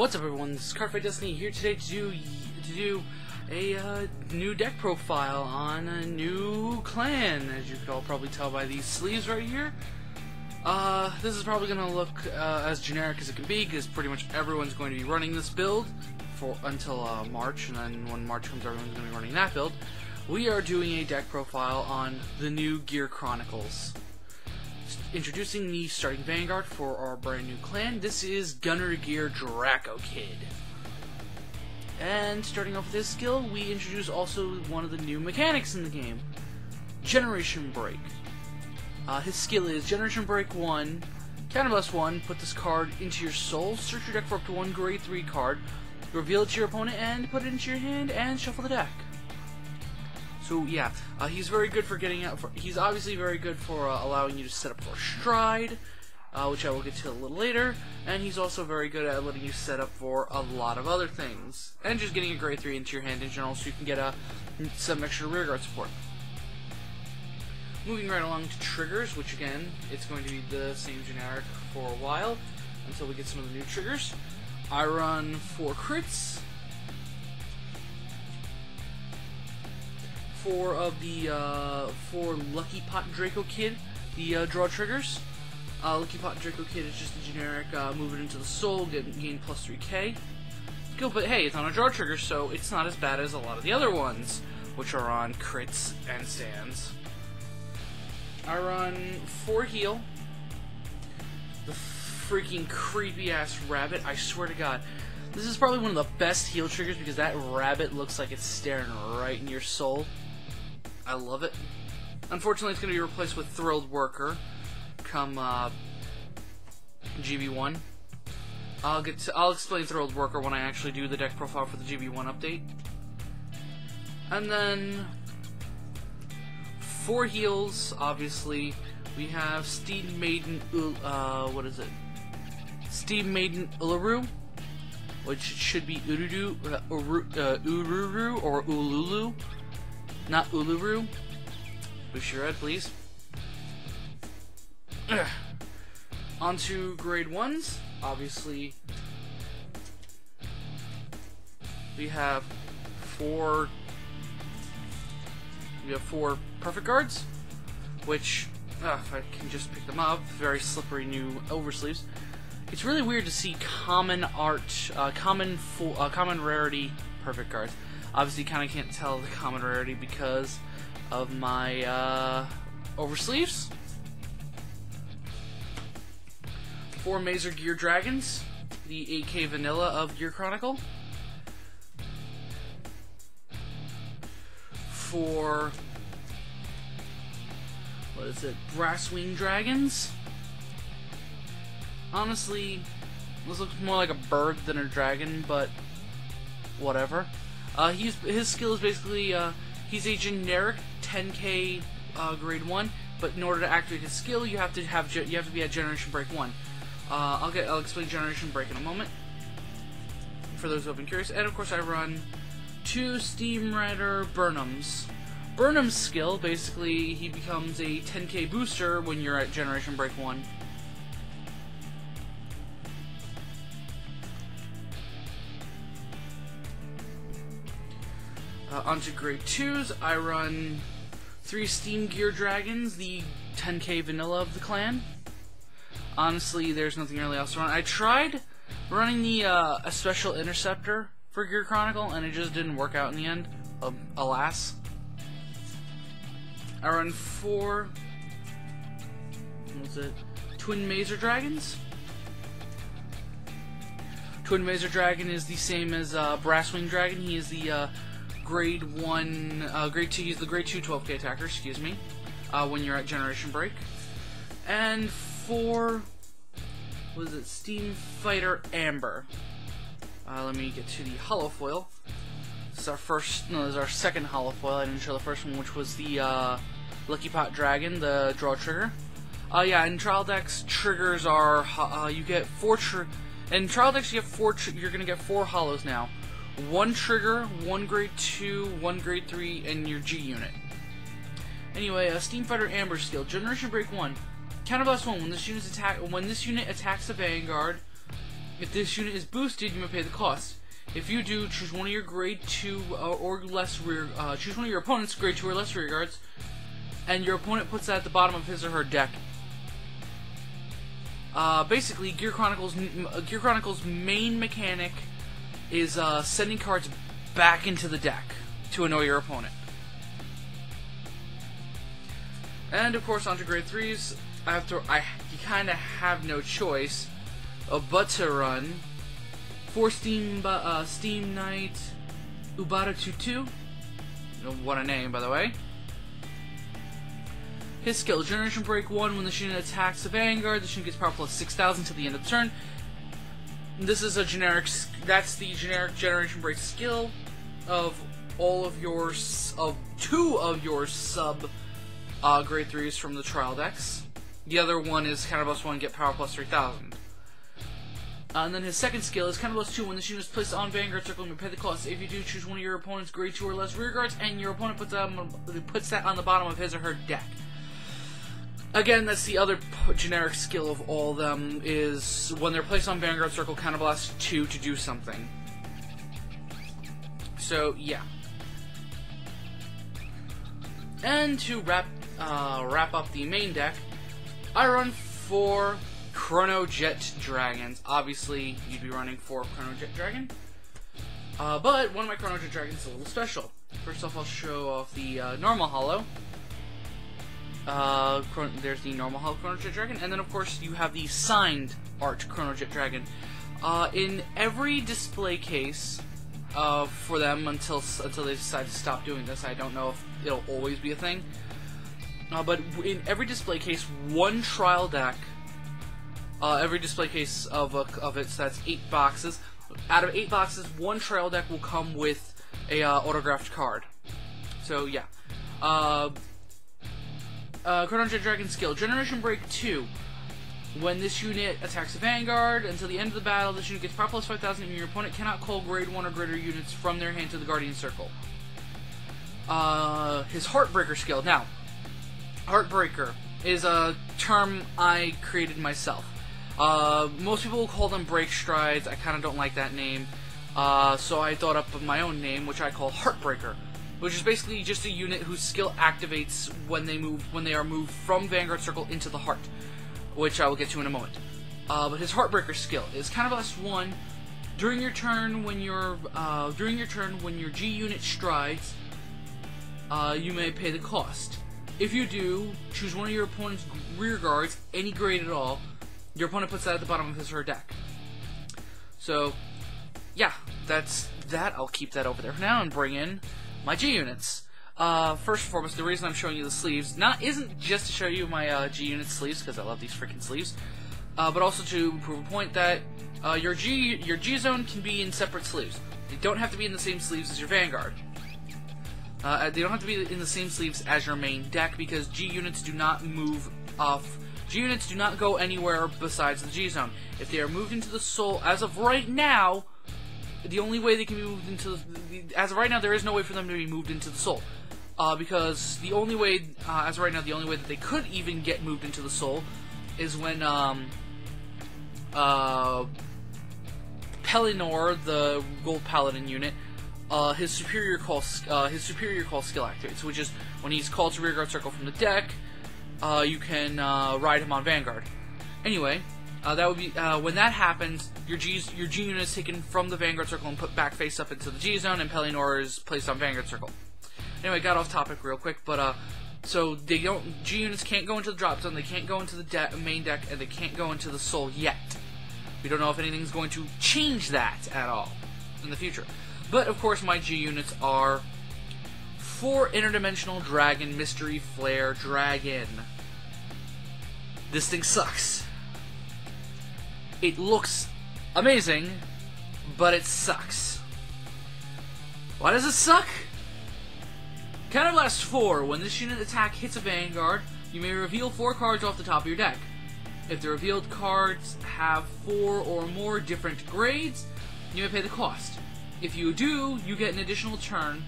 What's up, everyone? This is Cardfight Destiny here today to do a new deck profile on a new clan. As you could all probably tell by these sleeves right here. This is probably going to look as generic as it can be, because pretty much everyone's going to be running this build until March, and then when March comes, everyone's going to be running that build. We are doing a deck profile on the new Gear Chronicles. Introducing the starting vanguard for our brand new clan. This is Smkegear Dracokid. And starting off with this skill, we introduce also one of the new mechanics in the game, Generation Break. His skill is Generation Break 1, counterblast 1, put this card into your soul, search your deck for up to one grade 3 card, reveal it to your opponent, and put it into your hand, and shuffle the deck. So yeah, he's very good for getting out. He's obviously very good for allowing you to set up for stride, which I will get to a little later. And he's also very good at letting you set up for a lot of other things, and just getting a grade 3 into your hand in general, so you can get some extra rearguard support. Moving right along to triggers, which again, it's going to be the same generic for a while until we get some of the new triggers. I run 4 crits. 4 of the 4 Luckypot Dracokid, the draw triggers. Luckypot Dracokid is just a generic move it into the soul, gain plus 3k. Go, but hey, it's on a draw trigger, so it's not as bad as a lot of the other ones, which are on crits and stands. I run 4 heal. The freaking creepy ass rabbit, I swear to God. This is probably one of the best heal triggers because that rabbit looks like it's staring right in your soul. I love it. Unfortunately, it's going to be replaced with Thrilled Worker come GB1. I'll explain Thrilled Worker when I actually do the deck profile for the GB1 update. And then 4 heals. Obviously, we have Maiden. What is it? Maiden Uluru, which should be Ururu or Ululu. Not Uluru. Push your head, please. On to grade 1s. Obviously, we have 4 perfect guards, which, if I can just pick them up, very slippery new oversleeves. It's really weird to see common art, common rarity perfect guards. Obviously, you kind of can't tell the common rarity because of my oversleeves. 4 Masergear Dragons, the 8K vanilla of Gear Chronicle. 4 Brasswing Dragons. Honestly, this looks more like a bird than a dragon, but whatever. His skill is basically he's a generic 10k grade 1, but in order to activate his skill, you have to be at Generation Break 1. I'll explain Generation Break in a moment for those who have been curious. And of course, I run 2 Steam Rider Burnhams. Burnham's skill, basically, he becomes a 10k booster when you're at Generation Break 1. Onto grade 2s, I run 3 Smkegear Dragons, the 10k vanilla of the clan. Honestly, there's nothing really else to run. I tried running the a special interceptor for Gear Chronicle, and it just didn't work out in the end, alas. I run 4 Twinmaser Dragons. Twinmaser Dragon is the same as Brasswing Dragon. He is the grade 2, he's the grade 2 12k attacker, excuse me, when you're at Generation Break. And 4, Steam Fighter Amber. Let me get to the holofoil. This is our second holofoil. I didn't show the first one, which was the Luckypot Dragon, the draw trigger. Yeah, in trial decks, triggers are, you get 4 in trial decks you get 4, you're gonna get 4 holos now. 1 trigger, 1 grade 2, 1 grade 3, and your G unit. Anyway, Steam Fighter Amber skill, Generation Break 1. Counterblast 1. When this unit attacks a vanguard, If this unit is boosted, you may pay the cost. If you do, choose one of your grade 2 or less rear. Choose one of your opponent's grade 2 or less rear guards, and your opponent puts that at the bottom of his or her deck. Basically, Gear Chronicles' main mechanic is sending cards back into the deck to annoy your opponent. And of course, onto grade 3s. You kind of have no choice but to run 4 Steam Knight Ubaru Tutu. What a name, by the way. His skill, Generation Break 1, when this unit attacks the Vanguard, this unit gets power plus 6,000 to the end of the turn. This is a generic, that's the generic Generation Break skill of all of your, of 2 of your sub grade 3s from the trial decks. The other one is Counterblast 1, get power plus 3,000. And then his second skill is Counterblast 2, when this unit is placed on Vanguard Circle, you may pay the cost. If you do, choose one of your opponent's grade 2 or less rear guards, and your opponent puts that on the bottom of his or her deck. Again, that's the other generic skill of all of them, is when they're placed on Vanguard Circle, Counterblast 2 to do something. So, yeah. And to wrap up the main deck, I run 4 Chronojet Dragons. Obviously, you'd be running 4 Chronojet Dragon. But one of my Chronojet Dragons is a little special. First off, I'll show off the normal holo. There's the normal holo Chronojet Dragon, and then of course you have the signed art Chronojet Dragon. In every display case for them until they decide to stop doing this, I don't know if it'll always be a thing. But in every display case, one trial deck. Every display case of it, so that's 8 boxes. Out of 8 boxes, one trial deck will come with a autographed card. So yeah. Chronojet Dragon skill, Generation Break 2. When this unit attacks a Vanguard, until the end of the battle, this unit gets power plus 5,000 and your opponent cannot call grade 1 or greater units from their hand to the Guardian Circle. His Heartbreaker skill. Now, Heartbreaker is a term I created myself. Most people will call them Break Strides. I kind of don't like that name. So I thought up my own name, which I call Heartbreaker, which is basically just a unit whose skill activates when they are moved from Vanguard Circle into the heart, which I will get to in a moment. But his Heartbreaker skill is Counterblast 1. During your turn, when your G unit strides, you may pay the cost. If you do, choose one of your opponent's rear guards, any grade at all. Your opponent puts that at the bottom of his or her deck. So, yeah, that's that. I'll keep that over there for now and bring in my G units. First and foremost, the reason I'm showing you the sleeves isn't just to show you my G unit sleeves, because I love these freaking sleeves, but also to prove a point that your G zone can be in separate sleeves. They don't have to be in the same sleeves as your Vanguard. They don't have to be in the same sleeves as your main deck, because G units do not move off. G units do not go anywhere besides the G zone. If they are moved into the soul, as of right now, the only way they can be moved into as of right now, there is no way for them to be moved into the soul, because the only way, as of right now, the only way that they could even get moved into the soul is when Pellinor, the Gold Paladin unit, his superior call skill activates, which is when he's called to Rearguard Circle from the deck. You can ride him on Vanguard. Anyway, that would be when that happens. Your G unit is taken from the Vanguard Circle and put back face up into the G zone, and Pellinor is placed on Vanguard Circle. Anyway, got off topic real quick, but so G units can't go into the drop zone, they can't go into the main deck, and they can't go into the soul yet. We don't know if anything's going to change that at all in the future. But of course, my G units are 4 Interdimensional Dragon Mystery Flare Dragon. This thing sucks. It looks amazing, but it sucks. Why does it suck? Counterblast 4. When this unit attack hits a Vanguard, you may reveal 4 cards off the top of your deck. If the revealed cards have 4 or more different grades, you may pay the cost. If you do, you get an additional turn.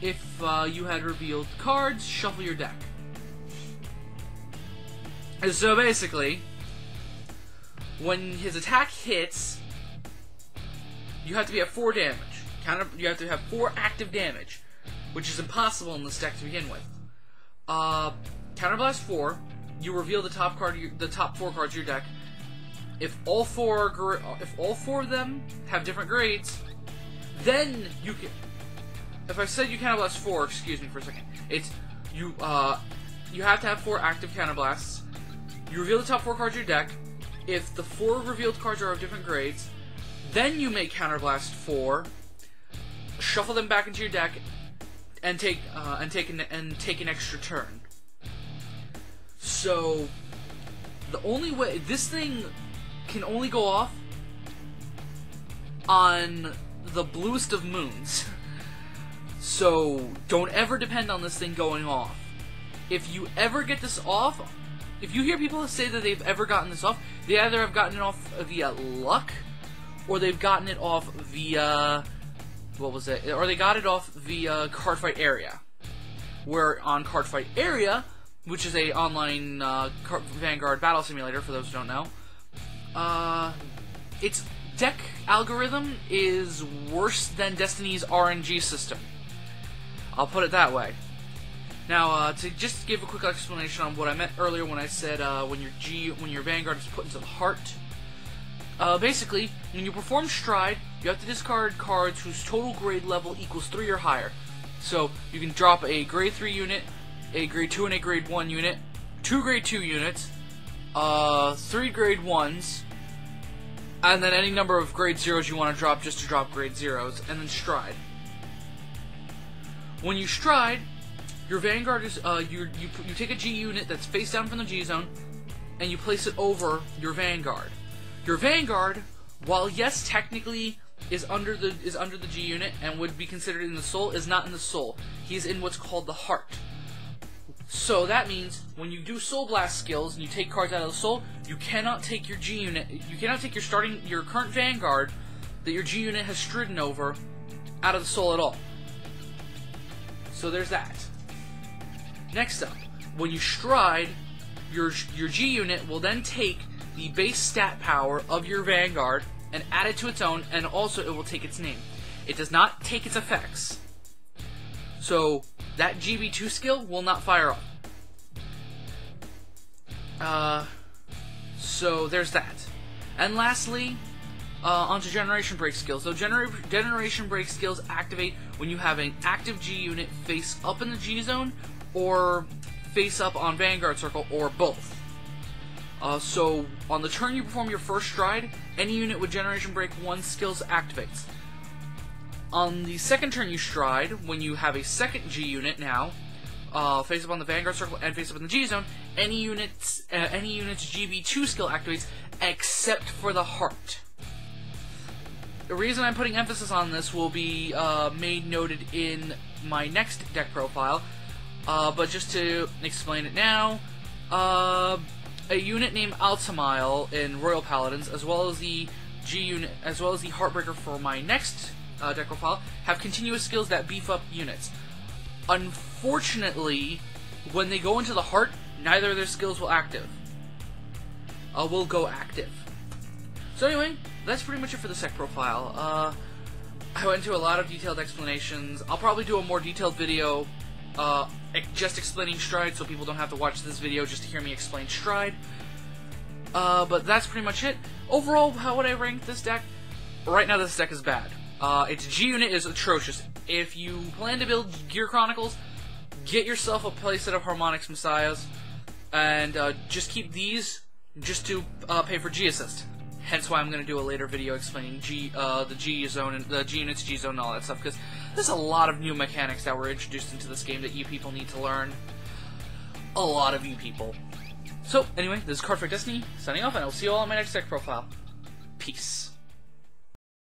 If you had revealed cards, shuffle your deck. So basically, when his attack hits, you have to be at 4 damage. You have to have 4 active damage, which is impossible in this deck to begin with. Counterblast 4, you reveal the top 4 cards of your deck. If all four of them have different grades, then you can. If I said you counterblast 4, excuse me for a second. It's you have to have 4 active counterblasts. You reveal the top 4 cards of your deck. If the 4 revealed cards are of different grades, then you make counterblast 4, shuffle them back into your deck, and take an extra turn. So the only way this thing can only go off on the bluest of moons. So don't ever depend on this thing going off. If you ever get this off, if you hear people say that they've ever gotten this off, they either have gotten it off via luck, or they've gotten it off via, what was it? Or they got it off via Cardfight Area. Where on Cardfight Area, which is a online Vanguard battle simulator for those who don't know, its deck algorithm is worse than Destiny's RNG system. I'll put it that way. Now, to just give a quick explanation on what I meant earlier when I said when your Vanguard is put into the heart. Basically, when you perform Stride, you have to discard cards whose total grade level equals 3 or higher. So you can drop a grade 3 unit, a grade 2 and a grade 1 unit, 2 grade 2 units, 3 grade 1s, and then any number of grade 0s you want to drop just to drop grade 0s, and then Stride. When you Stride, your Vanguard is, you take a G unit that's face down from the G zone, and you place it over your Vanguard. Your Vanguard, while yes, technically is under the G unit and would be considered in the soul, is not in the soul. He's in what's called the heart. So that means when you do Soul Blast skills and you take cards out of the soul, you cannot take your G unit, you cannot take your current Vanguard that your G unit has stridden over out of the soul at all. So there's that. Next up, when you Stride, your G unit will then take the base stat power of your Vanguard and add it to its own, and also it will take its name. It does not take its effects. So that GB2 skill will not fire off. So there's that. And lastly, onto Generation Break skills. So Generation Break skills activate when you have an active G unit face up in the G zone, or face up on Vanguard Circle, or both. So on the turn you perform your first Stride, any unit with Generation Break 1 skills activates. On the second turn you Stride, when you have a second G unit now, face up on the Vanguard Circle and face up in the G zone, any unit's GB2 skill activates except for the heart. The reason I'm putting emphasis on this will be made noted in my next deck profile, but just to explain it now, a unit named Altamile in Royal Paladins, as well as the G unit, as well as the Heartbreaker for my next deck profile, have continuous skills that beef up units. Unfortunately, when they go into the heart, neither of their skills will go active. So anyway, that's pretty much it for the deck profile. I went into a lot of detailed explanations. I'll probably do a more detailed video just explaining Stride, so people don't have to watch this video just to hear me explain Stride. But that's pretty much it. Overall, how would I rank this deck? Right now, this deck is bad. Its G unit is atrocious. If you plan to build Gear Chronicles, get yourself a playset of Harmonix Messiahs, and just keep these just to pay for G Assist. Hence why I'm going to do a later video explaining the G zone and the G units, G zone, and all that stuff, because there's a lot of new mechanics that were introduced into this game that you people need to learn. A lot of you people. So, anyway, this is Cardfight Destiny, signing off, and I will see you all on my next deck profile. Peace.